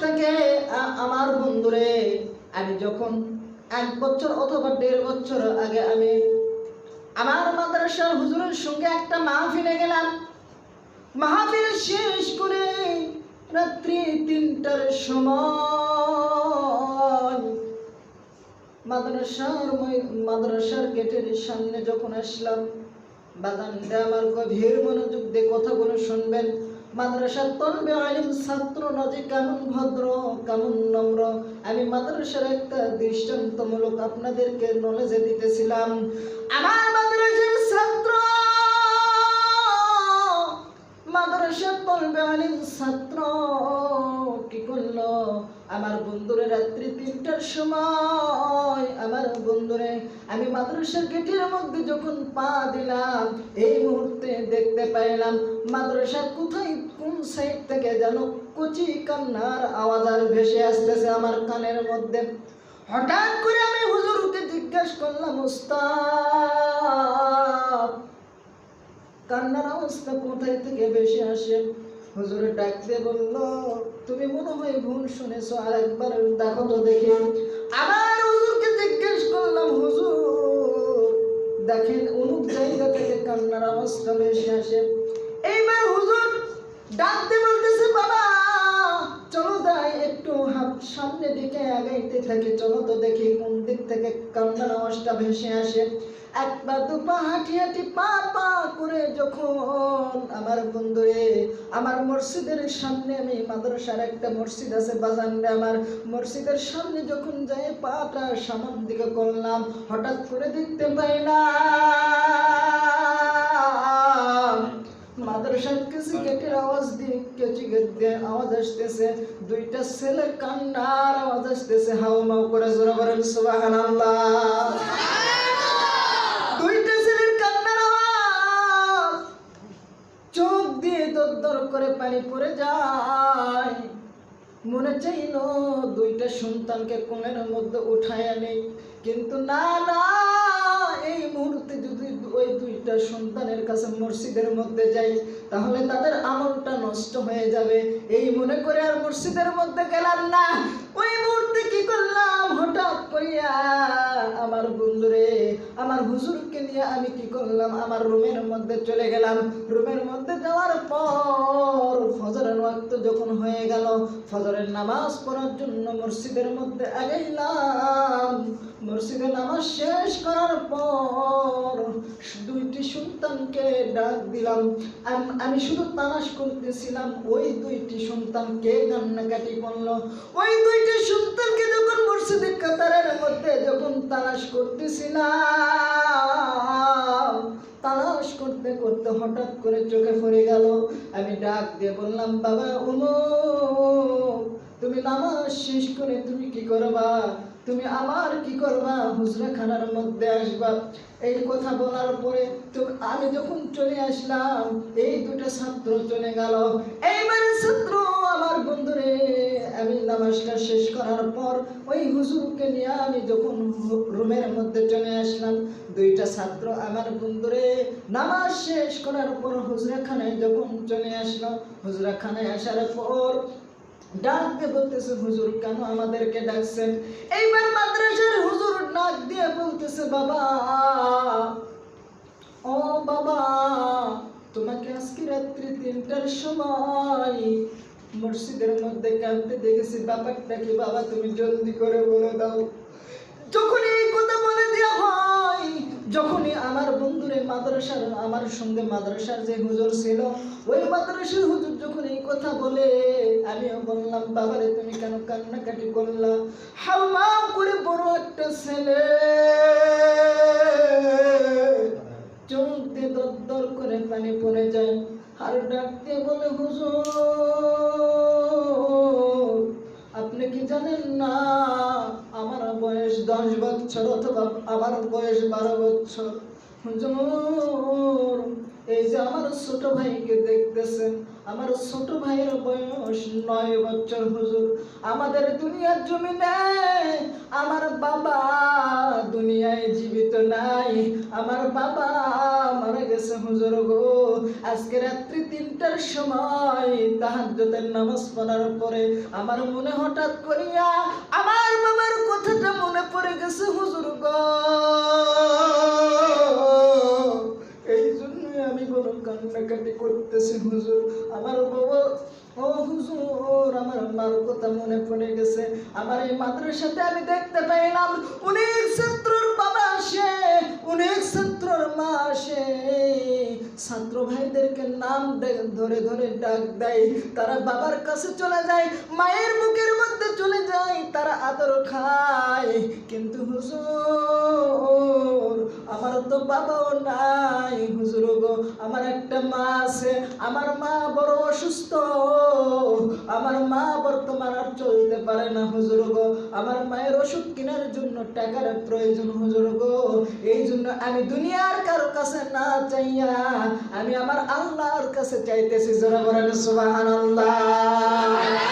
থেকে আমার বন্ধুরে আমি যখন 1 বছর অথবা 1.5 বছর আগে আমি আমার মাদ্রাসার হুজুরের সঙ্গে একটা মাহফিলে গেলাম। মাহফিল শেষ করে রাত্রি 3টার সময় মাদ্রাসার গেটের সামনে যখন আসলাম, বাজানটা আমার গভীর মনোযোগ দিয়ে কথাগুলো শুনবেন। মাদ্রাসার তলবে আলিম ছাত্র নজে কেমন ভদ্র, কেমন নম্র, আমি মাদ্রাসার একটা দৃষ্টান্তমূলক আপনাদেরকে নলেজে দিতেছিলাম। আমার মাদ্রাসার ছাত্র, মাদ্রাসার তলবে আলিম ছাত্র কি করলো, আমার বন্ধুরে রাত্রি 3টার সময় আমার বন্ধুরে আমি মাদ্রাসার গেটের মধ্যে যখন পা দিলাম, এই মুহূর্তে দেখতে পাইলাম মাদ্রাসার কোথায় কোন সাইড থেকে যেন কচি কান্নার আওয়াজ আর ভেসে আসতেছে আমার কানের মধ্যে। হঠাৎ করে আমি হুজুরকে জিজ্ঞাসা করলাম, উস্তাদ কান্নার অবস্থা কোথায় থেকে বেশি আসে? হুজুর ডাক দিয়ে বলল, তুমি মনে হয় ভুল শুনেছো, আর একবার দেখো তো দেখি। আবার হুজুরকে জিজ্ঞেস করলাম, হুজুর দেখেন অমুক জায়গা থেকে কান্নার অবস্থা বেশি আসে। এইবার হুজুর ডাক দিয়ে বলতেছে, বাবা চলো যাই একটু সামনের দিকে আগাইতে থাকি, চলো তো দেখি কোন দিক থেকে কান্নার আওয়াজটা ভেসে আসে। একবার দুপা হাঁটি হাঁটি পা পা করে যখন আমার বন্ধুরে আমার মসজিদের সামনে, আমি মাদ্রাসার একটা মসজিদ আছে বাজানরে, আমার মসজিদের সামনে যখন যাই পাটা সামন দিকে করলাম, হঠাৎ করে দেখতে পাইলাম মাদ্রাসার কিছু গেটের আওয়াজ দিয়ে কেচি গেট দিয়ে আওয়াজ আসতেছে, 2টা ছেলে কান্নার আওয়াজ আসতেছে হাউমাউ করে। জোরে বলেন সুবহানাল্লাহ। 2টা ছেলের কান্নার আওয়াজ, চোখ দিয়ে দরদর করে পানি পড়ে যায়। মনে চাইল 2টা সন্তানকে কোলের মধ্যে উঠাইয়া নেই, কিন্তু না না, এই মুহূর্তে যদি ওই 2টা সন্তানের কাছে মসজিদের মধ্যে যাই তাহলে তাদের আমলটা নষ্ট হয়ে যাবে, এই মনে করে আর মসজিদের মধ্যে গেলাম না। ওই মুহূর্তে কি করলাম, হঠাৎ করিয়া আমার বন্ধুরে আমার হুজুরকে নিয়ে আমি কি করলাম, আমার রুমের মধ্যে চলে গেলাম। রুমের মধ্যে যাওয়ার পর ফজরের ওয়াক্ত যখন হয়ে গেল, ফজরের নামাজ পড়ার জন্য মসজিদের মধ্যে আগাইলাম। মসজিদে নামাজ শেষ করার পর 2টি সন্তানকে ডাক দিলাম। আমি শুধু তালাশ করতেছিলাম ওই 2টি সন্তান কে কান্নাকাটি করলো। ওই 2টি সন্তানকে যখন মসজিদের কাতারের মধ্যে যখন তালাশ করতেছিলাম, তালাশ করতে করতে হঠাৎ করে চোখে পড়ে গেল। আমি ডাক দিয়ে বললাম, বাবা তুমি নামাজ শেষ করে তুমি কি করবা, তুমি আমার কি করবা, হুজরাখানার মধ্যে আসবা। এই কথা বলার পরে আমি যখন চলে আসলাম, এই 2টা ছাত্র চলে গেল। এইবার ছাত্র আমার বন্ধুরে আমি নামাজটা শেষ করার পর ওই হুজুরকে নিয়ে আমি যখন রুমের মধ্যে চলে আসলাম, 2টা ছাত্র আমার বন্ধুরে নামাজ শেষ করার পর হুজরাখানায় যখন চলে আসলো, হুজরাখানায় আসার পর ডাকতে বলতেছে, হুজুর কেন আমাদেরকে ডাকছেন? এইবার মাদ্রাসার হুজুর ডাক দিয়ে বলতেছে, বাবা ও বাবা, তোমাকে আজকে রাত্রি 3টার সময় মসজিদের মধ্যে কাঁদতে দেখেছি, ব্যাপারটা কি বাবা তুমি জলদি করে বলে দাও। যখন এই কথা বলে দেওয়া হয়, যখনই আমার বন্ধুরে মাদ্রাসার আমার সঙ্গে মাদ্রাসার যে হুজুর ছিল, ওই মাদ্রাসার হুজুর যখন এই কথা বলে, আমিও বললাম, বাবারে তুমি কেন কান্নাকাটি করলা? হাউমাউ করে বড় একটা ছেলে চোখ দিয়ে দরদর করে পানি পড়ে যায়, আর ডাক দিয়ে বলে, হুজুর আপনি কি জানেন না আমার বয়স 10 বছর অথবা আমার বয়স 12 বছর। হুজুর এই যে আমার ছোট ভাইকে দেখতেছেন, আমার ছোট ভাইয়ের বয়স 9 বছর হুজুর। আমাদের দুনিয়ার জমিনে আমার বাবা দুনিয়ায় জীবিত নাই, আমার বাবা মারা গেছে হুজুর গো। আজকে রাত্রি 3টার সময় তাহাজ্জুদের নামাজ পড়ার পরে আমার মনে হঠাৎ করিয়া আমার বাবার কথাটা মনে পড়ে গেছে হুজুর গো। এই জন্য আমি বড় কান্নাকাটি করতেছি হুজুর। আমার বাবা, ও হুজুর, আমার মার কথা মনে পড়ে গেছে। আমার এই মাদ্রাসাতে আমি দেখতে পাইলাম অনেক ছাত্রর বাবা আসে, অনেক ছাত্রর মা আসে, ছাত্র ভাইদেরকে নাম ধরে ধরে ডাক দেয়, তারা বাবার কাছে চলে যায়, মায়ের বুকের মধ্যে চলে যায়, তারা আদর খায়। কিন্তু হুজুর আমার তো বাবাও নাই হুজুর গো। আমার একটা মা আছে, আমার মা বড় অসুস্থ, আমার মা বর্তমান আর চলতে পারে না হুজুর গো। আমার মায়ের ওষুধ কেনার জন্য টাকার প্রয়োজন হুজুর গো। এই জন্য আমি দুনিয়ার কারো কাছে না চাইয়া আমি আমার আল্লাহর কাছে চাইতেছি। যারা বলেন সুবহানাল্লাহ।